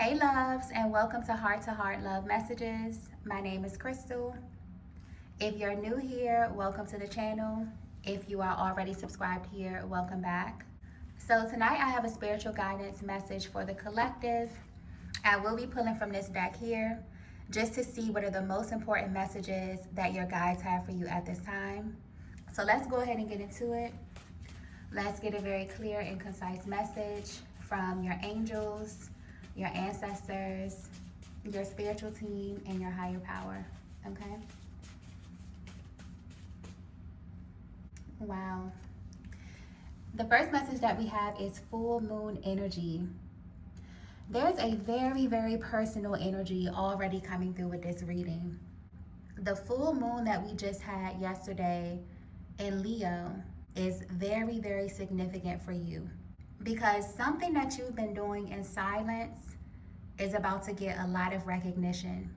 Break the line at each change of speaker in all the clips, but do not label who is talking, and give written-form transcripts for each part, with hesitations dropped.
Hey loves, and welcome to Heart Love Messages. My name is Crystal. If you're new here, welcome to the channel. If you are already subscribed here, welcome back. So tonight I have a spiritual guidance message for the collective. I will be pulling from this deck here just to see what are the most important messages that your guides have for you at this time. So let's go ahead and get into it. Let's get a very clear and concise message from your angels, your ancestors, your spiritual team, and your higher power. Okay? Wow. The first message that we have is full moon energy. There's a very, very personal energy already coming through with this reading. The full moon that we just had yesterday in Leo is very, very significant for you because something that you've been doing in silence is about to get a lot of recognition,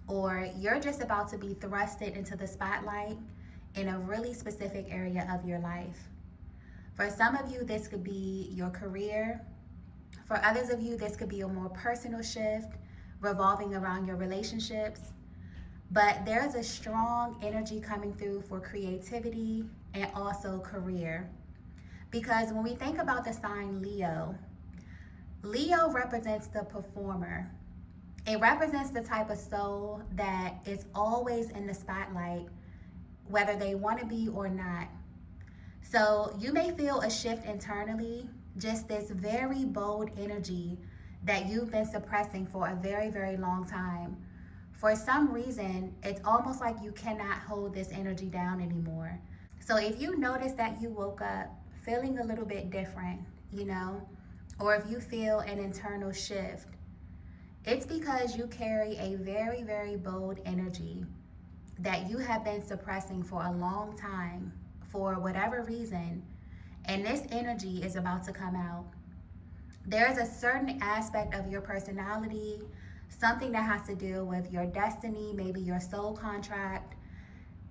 or you're just about to be thrusted into the spotlight in a really specific area of your life. For some of you, this could be your career. For others of you, this could be a more personal shift revolving around your relationships. But there's a strong energy coming through for creativity and also career. Because when we think about the sign Leo, Leo represents the performer. It represents the type of soul that is always in the spotlight, whether they want to be or not. So you may feel a shift internally, just this very bold energy that you've been suppressing for a very, very long time. For some reason, it's almost like you cannot hold this energy down anymore. So if you notice that you woke up feeling a little bit different, or if you feel an internal shift, it's because you carry a very, very bold energy that you have been suppressing for a long time for whatever reason, and this energy is about to come out. There's a certain aspect of your personality, something that has to do with your destiny, maybe your soul contract.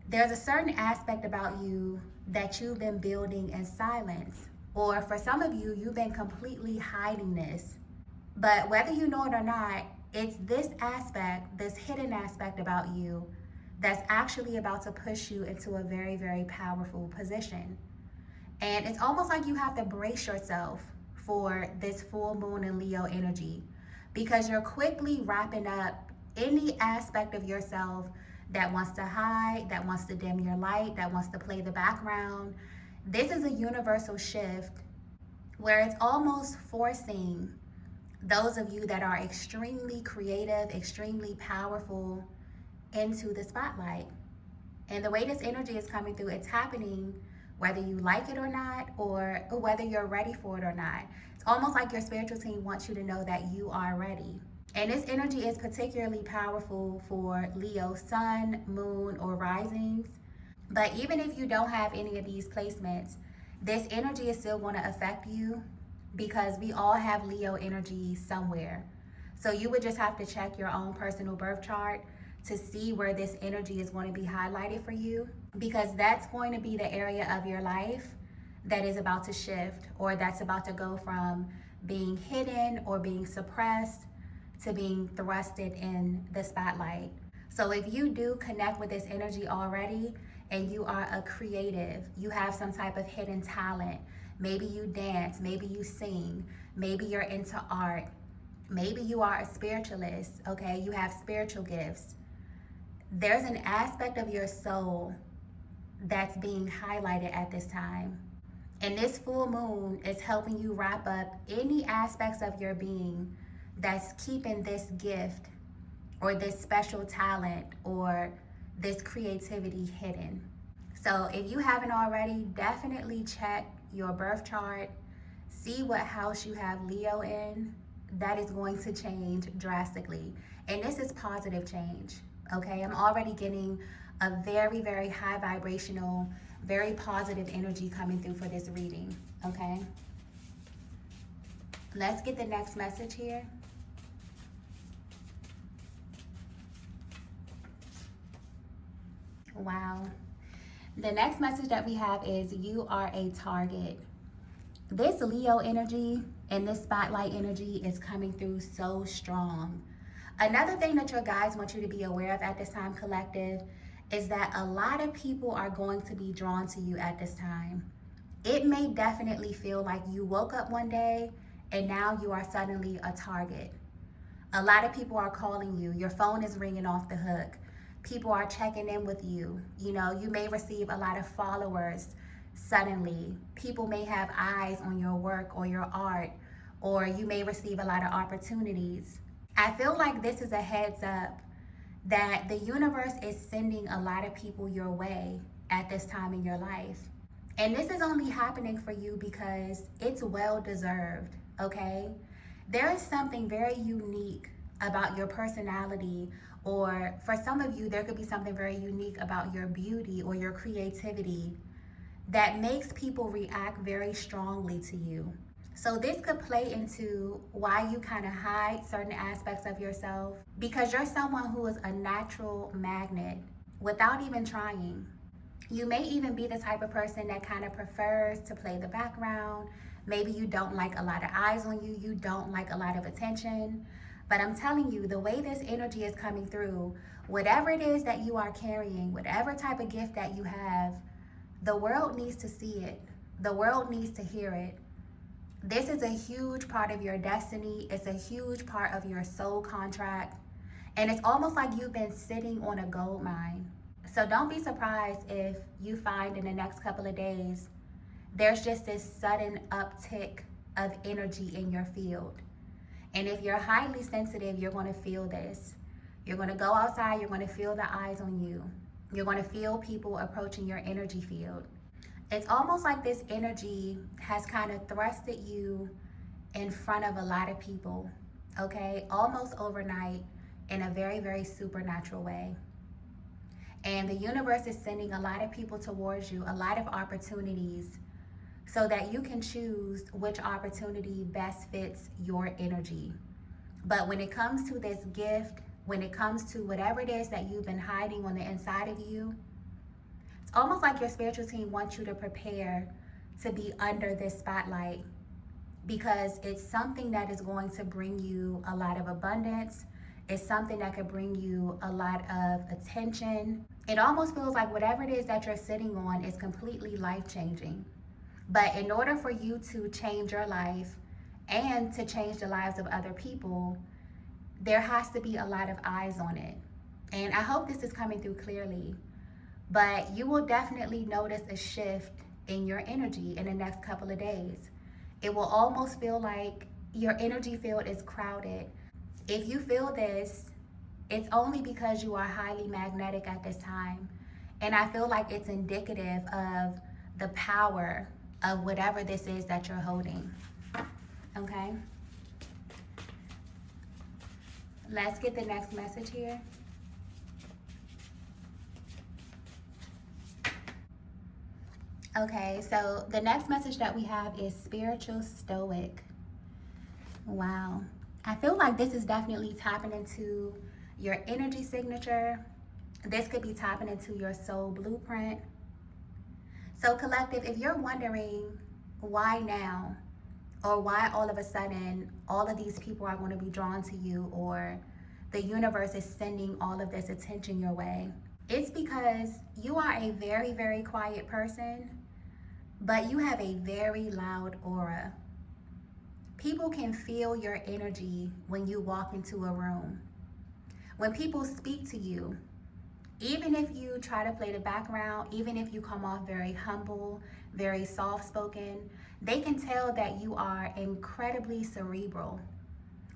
There's a certain aspect about you that you've been building in silence. Or for some of you, you've been completely hiding this. But whether you know it or not, it's this aspect, this hidden aspect about you that's actually about to push you into a very, very powerful position. And it's almost like you have to brace yourself for this full moon and Leo energy, because you're quickly wrapping up any aspect of yourself that wants to hide, that wants to dim your light, that wants to play the background. This is a universal shift where it's almost forcing those of you that are extremely creative, extremely powerful into the spotlight. And the way this energy is coming through, it's happening whether you like it or not, or whether you're ready for it or not. It's almost like your spiritual team wants you to know that you are ready. And this energy is particularly powerful for Leo sun, moon, or risings. But even if you don't have any of these placements, this energy is still going to affect you because we all have Leo energy somewhere. So you would just have to check your own personal birth chart to see where this energy is going to be highlighted for you, because that's going to be the area of your life that is about to shift, or that's about to go from being hidden or being suppressed to being thrusted in the spotlight. So if you do connect with this energy already, and you are a creative, you have some type of hidden talent, maybe you dance, maybe you sing, maybe you're into art, maybe you are a spiritualist, okay, you have spiritual gifts. There's an aspect of your soul that's being highlighted at this time. And this full moon is helping you wrap up any aspects of your being that's keeping this gift or this special talent or this creativity hidden. So if you haven't already, definitely check your birth chart, see what house you have Leo in. That is going to change drastically. And this is positive change, okay? I'm already getting a very, very high vibrational, very positive energy coming through for this reading, okay? Let's get the next message here. Wow. The next message that we have is you are a target. This Leo energy And this spotlight energy is coming through so strong. Another thing that your guides want you to be aware of at this time, collective, is that a lot of people are going to be drawn to you at this time. It may definitely feel like you woke up one day and now you are suddenly a target. A lot of people are calling you. Your phone is ringing off the hook. People are checking in with you. You know, you may receive a lot of followers suddenly. People may have eyes on your work or your art, or you may receive a lot of opportunities. I feel like this is a heads up that the universe is sending a lot of people your way at this time in your life. And this is only happening for you because it's well deserved, okay? There is something very unique about your personality, or for some of you, there could be something very unique about your beauty or your creativity that makes people react very strongly to you. So this could play into why you kind of hide certain aspects of yourself, because you're someone who is a natural magnet without even trying. You may even be the type of person that kind of prefers to play the background. Maybe you don't like a lot of eyes on you. You don't like a lot of attention. But I'm telling you, the way this energy is coming through, whatever it is that you are carrying, whatever type of gift that you have, the world needs to see it. The world needs to hear it. This is a huge part of your destiny. It's a huge part of your soul contract. And it's almost like you've been sitting on a gold mine. So don't be surprised if you find in the next couple of days, there's just this sudden uptick of energy in your field. And if you're highly sensitive, you're going to feel this. You're going to go outside, you're going to feel the eyes on you. You're going to feel people approaching your energy field. It's almost like this energy has kind of thrusted you in front of a lot of people, okay? Almost overnight in a very, very supernatural way. And the universe is sending a lot of people towards you, a lot of opportunities, so that you can choose which opportunity best fits your energy. But when it comes to this gift, when it comes to whatever it is that you've been hiding on the inside of you, it's almost like your spiritual team wants you to prepare to be under this spotlight, because it's something that is going to bring you a lot of abundance. It's something that could bring you a lot of attention. It almost feels like whatever it is that you're sitting on is completely life-changing. But in order for you to change your life and to change the lives of other people, there has to be a lot of eyes on it. And I hope this is coming through clearly. But you will definitely notice a shift in your energy in the next couple of days. It will almost feel like your energy field is crowded. If you feel this, it's only because you are highly magnetic at this time. And I feel like it's indicative of the power of whatever this is that you're holding. Okay? Let's get the next message here. Okay, so the next message that we have is spiritual stoic. Wow. I feel like this is definitely tapping into your energy signature. This could be tapping into your soul blueprint. So collective, if you're wondering why now, or why all of a sudden all of these people are going to be drawn to you, or the universe is sending all of this attention your way, it's because you are a very, very quiet person, but you have a very loud aura. People can feel your energy when you walk into a room. When people speak to you, even if you try to play the background, even if you come off very humble, very soft-spoken, they can tell that you are incredibly cerebral.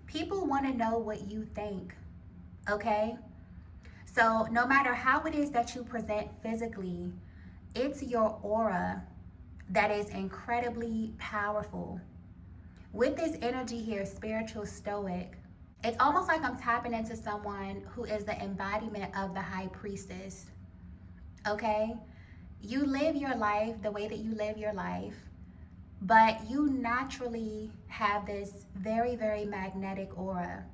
People want to know what you think, okay? So no matter how it is that you present physically, it's your aura that is incredibly powerful. With this energy here, spiritual stoic, it's almost like I'm tapping into someone who is the embodiment of the high priestess, okay? You live your life the way that you live your life, but you naturally have this very, very magnetic aura.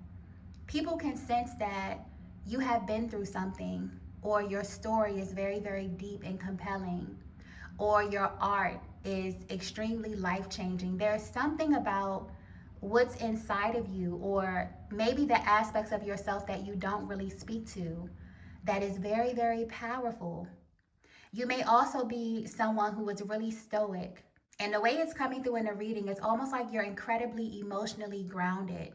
People can sense that you have been through something, or your story is very, very deep and compelling, or your art is extremely life-changing. There's something about what's inside of you, or maybe the aspects of yourself that you don't really speak to, that is very, very powerful. You may also be someone who is really stoic. And the way it's coming through in the reading, it's almost like you're incredibly emotionally grounded.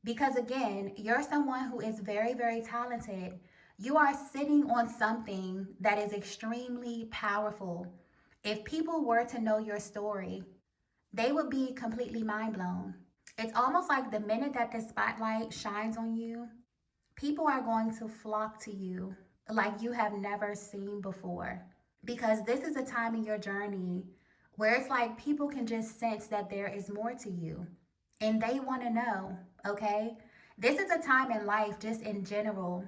Because again, you're someone who is very, very talented. You are sitting on something that is extremely powerful. If people were to know your story, they would be completely mind blown. It's almost like the minute that the spotlight shines on you, people are going to flock to you like you have never seen before. Because this is a time in your journey where it's like people can just sense that there is more to you and they want to know, okay? This is a time in life, just in general,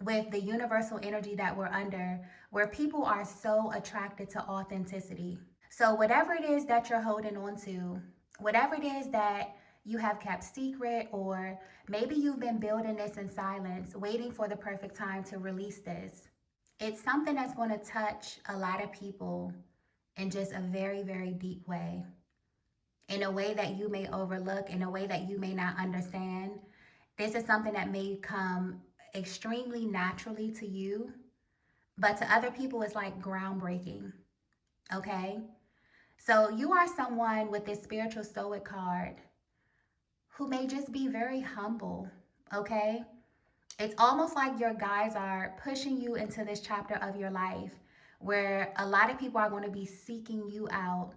with the universal energy that we're under, where people are so attracted to authenticity. So, whatever it is that you're holding on to, whatever it is that you have kept secret, or maybe you've been building this in silence, waiting for the perfect time to release this, it's something that's going to touch a lot of people in just a very, very deep way, in a way that you may overlook, in a way that you may not understand. This is something that may come extremely naturally to you, but to other people, it's like groundbreaking, okay? So you are someone with this spiritual stoic card who may just be very humble, okay? It's almost like your guides are pushing you into this chapter of your life where a lot of people are going to be seeking you out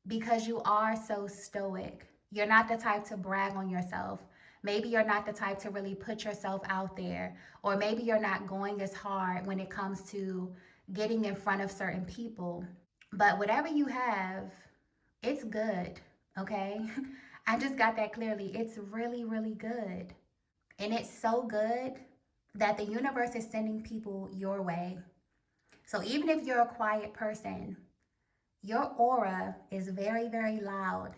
because you are so stoic. You're not the type to brag on yourself. Maybe you're not the type to really put yourself out there, or maybe you're not going as hard when it comes to getting in front of certain people. But whatever you have, it's good, okay? I just got that clearly. It's really, really good. And it's so good that the universe is sending people your way. So even if you're a quiet person, your aura is very, very loud.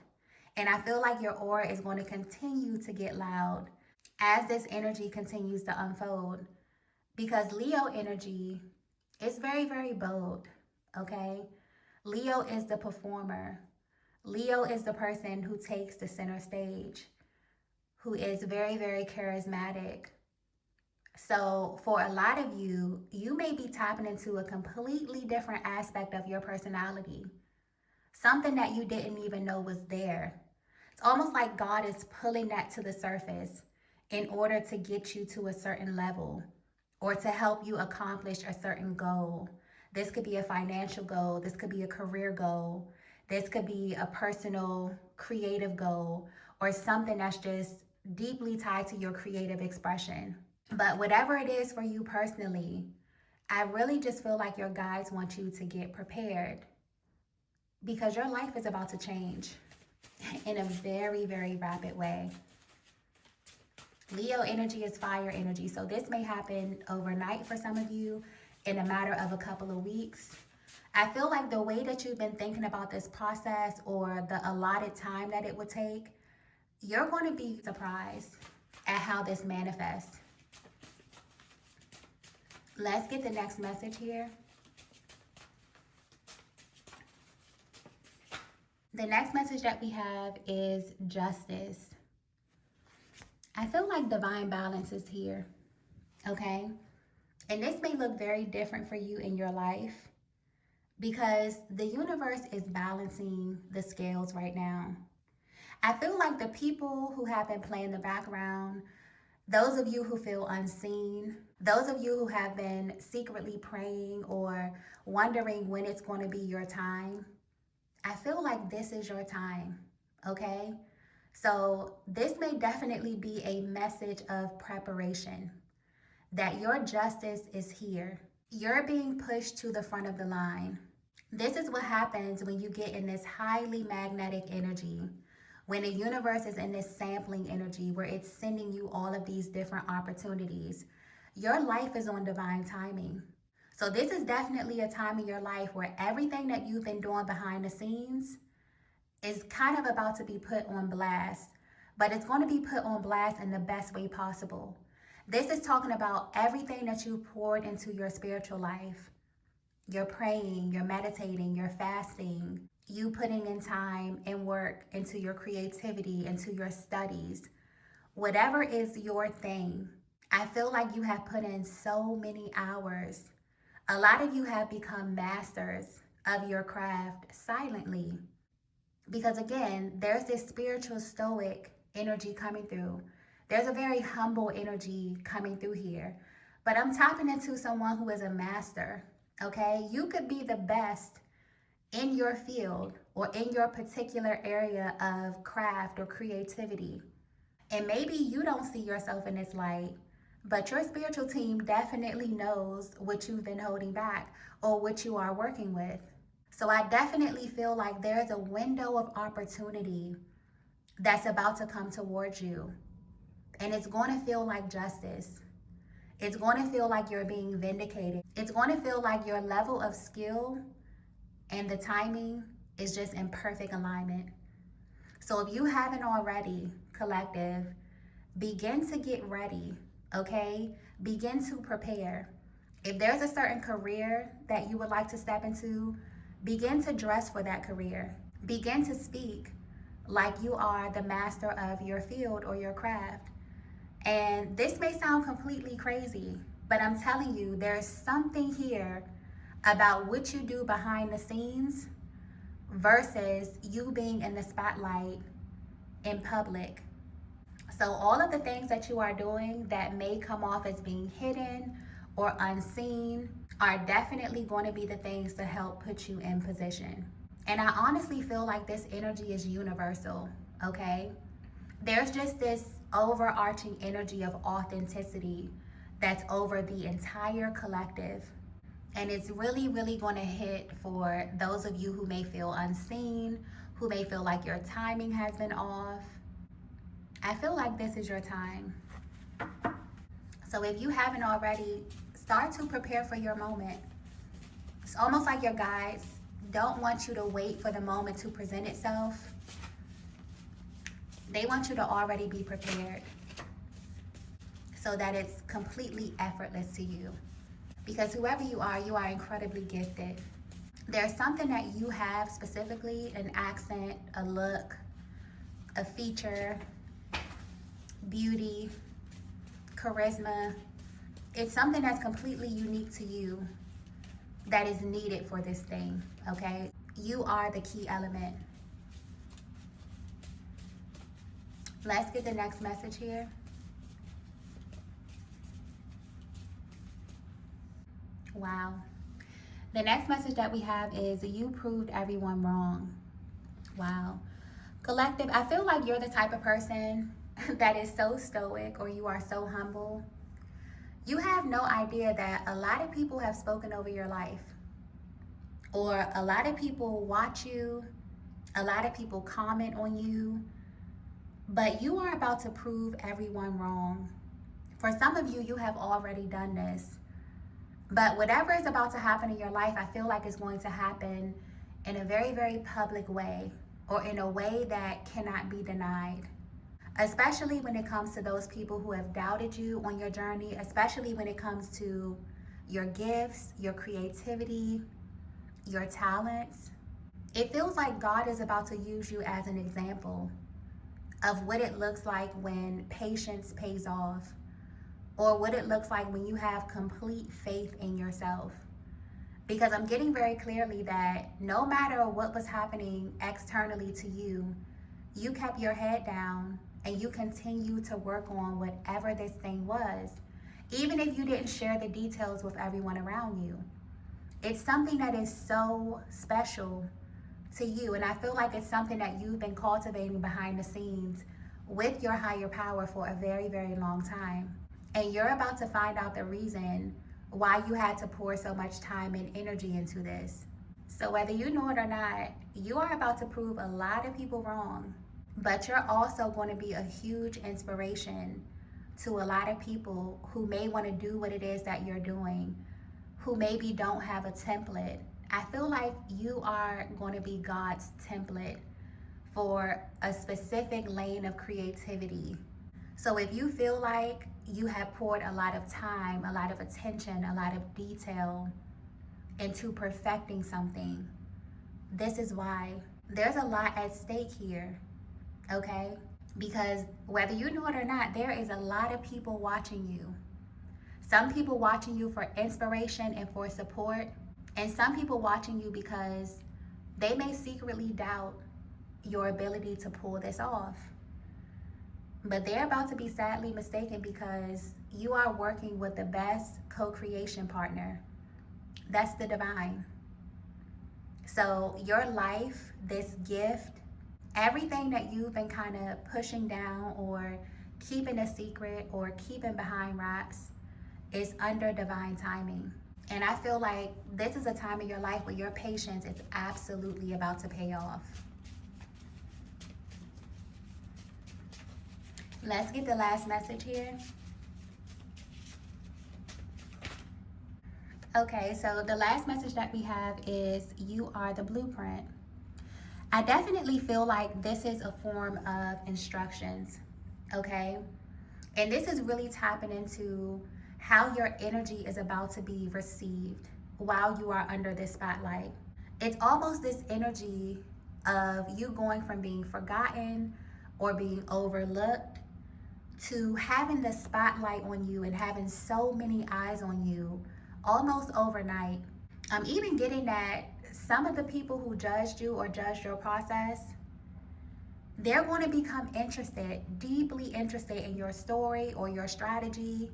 And I feel like your aura is going to continue to get loud as this energy continues to unfold. Because Leo energy is very, very bold, okay? Leo is the performer. Leo is the person who takes the center stage, who is very, very charismatic. So, for a lot of you, you may be tapping into a completely different aspect of your personality, something that you didn't even know was there. It's almost like God is pulling that to the surface in order to get you to a certain level or to help you accomplish a certain goal. This could be a financial goal, this could be a career goal, this could be a personal creative goal, or something that's just deeply tied to your creative expression. But whatever it is for you personally, I really just feel like your guides want you to get prepared because your life is about to change in a very, very rapid way. Leo energy is fire energy. So this may happen overnight for some of you, in a matter of a couple of weeks. I feel like the way that you've been thinking about this process, or the allotted time that it would take, you're going to be surprised at how this manifests. Let's get the next message here. The next message that we have is justice. I feel like divine balance is here, okay? And this may look very different for you in your life because the universe is balancing the scales right now. I feel like the people who have been playing the background, those of you who feel unseen, those of you who have been secretly praying or wondering when it's going to be your time, I feel like this is your time, okay? So this may definitely be a message of preparation, that your justice is here. You're being pushed to the front of the line. This is what happens when you get in this highly magnetic energy, when the universe is in this sampling energy where it's sending you all of these different opportunities. Your life is on divine timing. So this is definitely a time in your life where everything that you've been doing behind the scenes is kind of about to be put on blast, but it's going to be put on blast in the best way possible. This is talking about everything that you poured into your spiritual life. You're praying, you're meditating, you're fasting, you putting in time and work into your creativity, into your studies, whatever is your thing. I feel like you have put in so many hours. A lot of you have become masters of your craft silently. Because again, there's this spiritual stoic energy coming through. There's a very humble energy coming through here. But I'm tapping into someone who is a master, okay? You could be the best in your field or in your particular area of craft or creativity. And maybe you don't see yourself in this light, but your spiritual team definitely knows what you've been holding back or what you are working with. So I definitely feel like there's a window of opportunity that's about to come towards you. And it's going to feel like justice. It's going to feel like you're being vindicated. It's going to feel like your level of skill and the timing is just in perfect alignment. So if you haven't already, collective, begin to get ready, okay? Begin to prepare. If there's a certain career that you would like to step into, begin to dress for that career. Begin to speak like you are the master of your field or your craft. And this may sound completely crazy, but I'm telling you, there's something here about what you do behind the scenes versus you being in the spotlight in public. So all of the things that you are doing that may come off as being hidden or unseen are definitely going to be the things to help put you in position. And I honestly feel like this energy is universal, okay? There's just this overarching energy of authenticity that's over the entire collective. And it's really, really going to hit for those of you who may feel unseen, who may feel like your timing has been off. I feel like this is your time. So if you haven't already, start to prepare for your moment. It's almost like your guides don't want you to wait for the moment to present itself. They want you to already be prepared so that it's completely effortless to you. Because whoever you are incredibly gifted. There's something that you have specifically, an accent, a look, a feature, beauty, charisma. It's something that's completely unique to you that is needed for this thing, okay? You are the key element. Let's get the next message here. Wow. The next message that we have is you proved everyone wrong. Wow. Collective, I feel like you're the type of person that is so stoic or you are so humble. You have no idea that a lot of people have spoken over your life, or a lot of people watch you, a lot of people comment on you, but you are about to prove everyone wrong. For some of you, you have already done this. But whatever is about to happen in your life, I feel like it's going to happen in a very, very public way, or in a way that cannot be denied. Especially when it comes to those people who have doubted you on your journey, especially when it comes to your gifts, your creativity, your talents. It feels like God is about to use you as an example of what it looks like when patience pays off, or what it looks like when you have complete faith in yourself. Because I'm getting very clearly that no matter what was happening externally to you, you kept your head down and you continue to work on whatever this thing was, even if you didn't share the details with everyone around you. It's something that is so special to you, and I feel like it's something that you've been cultivating behind the scenes with your higher power for a very, very long time. And you're about to find out the reason why you had to pour so much time and energy into this. So whether you know it or not, you are about to prove a lot of people wrong, but you're also going to be a huge inspiration to a lot of people who may want to do what it is that you're doing, who maybe don't have a template. I feel like you are going to be God's template for a specific lane of creativity. So if you feel like you have poured a lot of time, a lot of attention, a lot of detail into perfecting something, This is why. There's a lot at stake here, okay? Because whether you know it or not, there is a lot of people watching you. Some people watching you for inspiration and for support, and some people watching you because they may secretly doubt your ability to pull this off. But they're about to be sadly mistaken because you are working with the best co-creation partner. That's the divine. So your life, this gift, everything that you've been kind of pushing down or keeping a secret or keeping behind wraps is under divine timing. And I feel like this is a time in your life where your patience is absolutely about to pay off. Let's get the last message here. Okay, so the last message that we have is you are the blueprint. I definitely feel like this is a form of instructions, okay? And this is really tapping into how your energy is about to be received while you are under this spotlight. It's almost this energy of you going from being forgotten or being overlooked to having the spotlight on you and having so many eyes on you almost overnight. I'm even getting that some of the people who judged you or judged your process, they're going to become interested, deeply interested in your story or your strategy,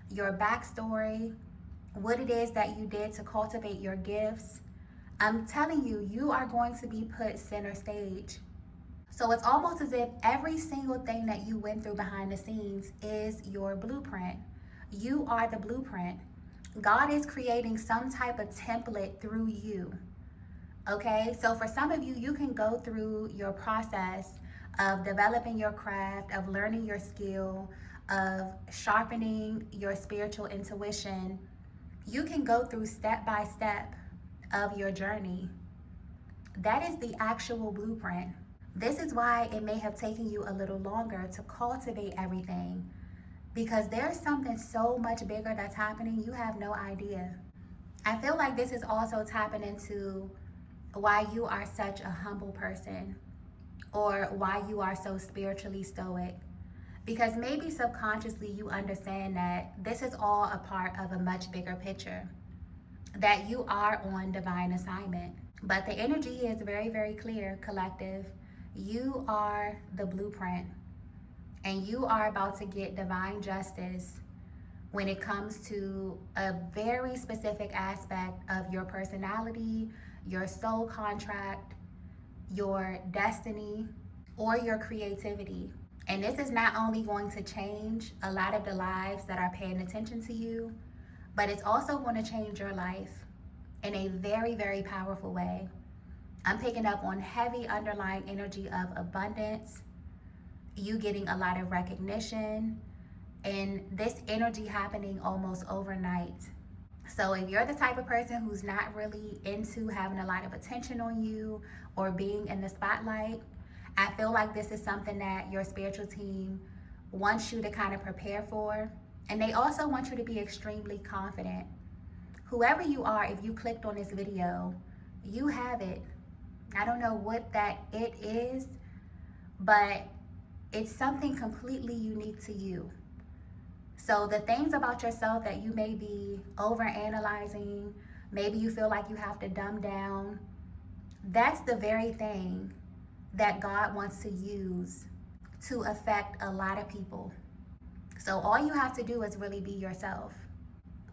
your backstory, what it is that you did to cultivate your gifts. I'm telling you, you are going to be put center stage. So it's almost as if every single thing that you went through behind the scenes is your blueprint. You are the blueprint. God is creating some type of template through you. Okay, so for some of you, you can go through your process of developing your craft, of learning your skill, of sharpening your spiritual intuition. You can go through step by step of your journey. That is the actual blueprint. This is why it may have taken you a little longer to cultivate everything, because there's something so much bigger that's happening, you have no idea. I feel like this is also tapping into why you are such a humble person or why you are so spiritually stoic. Because maybe subconsciously you understand that this is all a part of a much bigger picture, that you are on divine assignment. But the energy is very, very clear, collective. You are the blueprint, and you are about to get divine justice when it comes to a very specific aspect of your personality, your soul contract, your destiny, or your creativity. And this is not only going to change a lot of the lives that are paying attention to you, but it's also going to change your life in a very, very powerful way. I'm picking up on heavy underlying energy of abundance, you getting a lot of recognition, and this energy happening almost overnight. So if you're the type of person who's not really into having a lot of attention on you or being in the spotlight, I feel like this is something that your spiritual team wants you to kind of prepare for. And they also want you to be extremely confident. Whoever you are, if you clicked on this video, you have it. I don't know what that it is, but it's something completely unique to you. So the things about yourself that you may be overanalyzing, maybe you feel like you have to dumb down, that's the very thing that God wants to use to affect a lot of people. So all you have to do is really be yourself.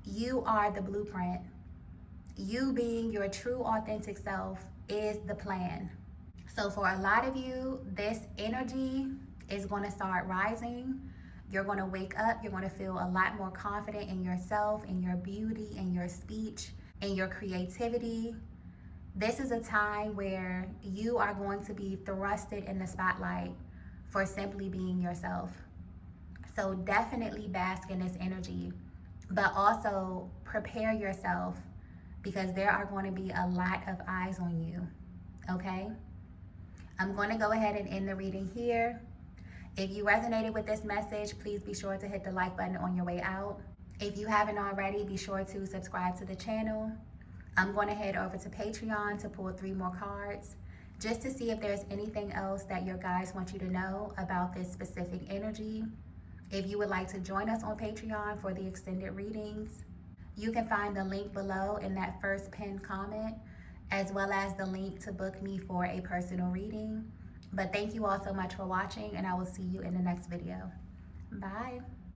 You are the blueprint. You being your true authentic self is the plan. So for a lot of you, this energy is going to start rising. You're going to wake up. You're going to feel a lot more confident in yourself, in your beauty, in your speech, in your creativity. This is a time where you are going to be thrusted in the spotlight for simply being yourself. So definitely bask in this energy, but also prepare yourself because there are going to be a lot of eyes on you, okay? I'm going to go ahead and end the reading here. If you resonated with this message, please be sure to hit the like button on your way out. If you haven't already, be sure to subscribe to the channel. I'm going to head over to Patreon to pull 3 more cards just to see if there's anything else that your guides want you to know about this specific energy. If you would like to join us on Patreon for the extended readings, you can find the link below in that first pinned comment, as well as the link to book me for a personal reading. But thank you all so much for watching, and I will see you in the next video. Bye.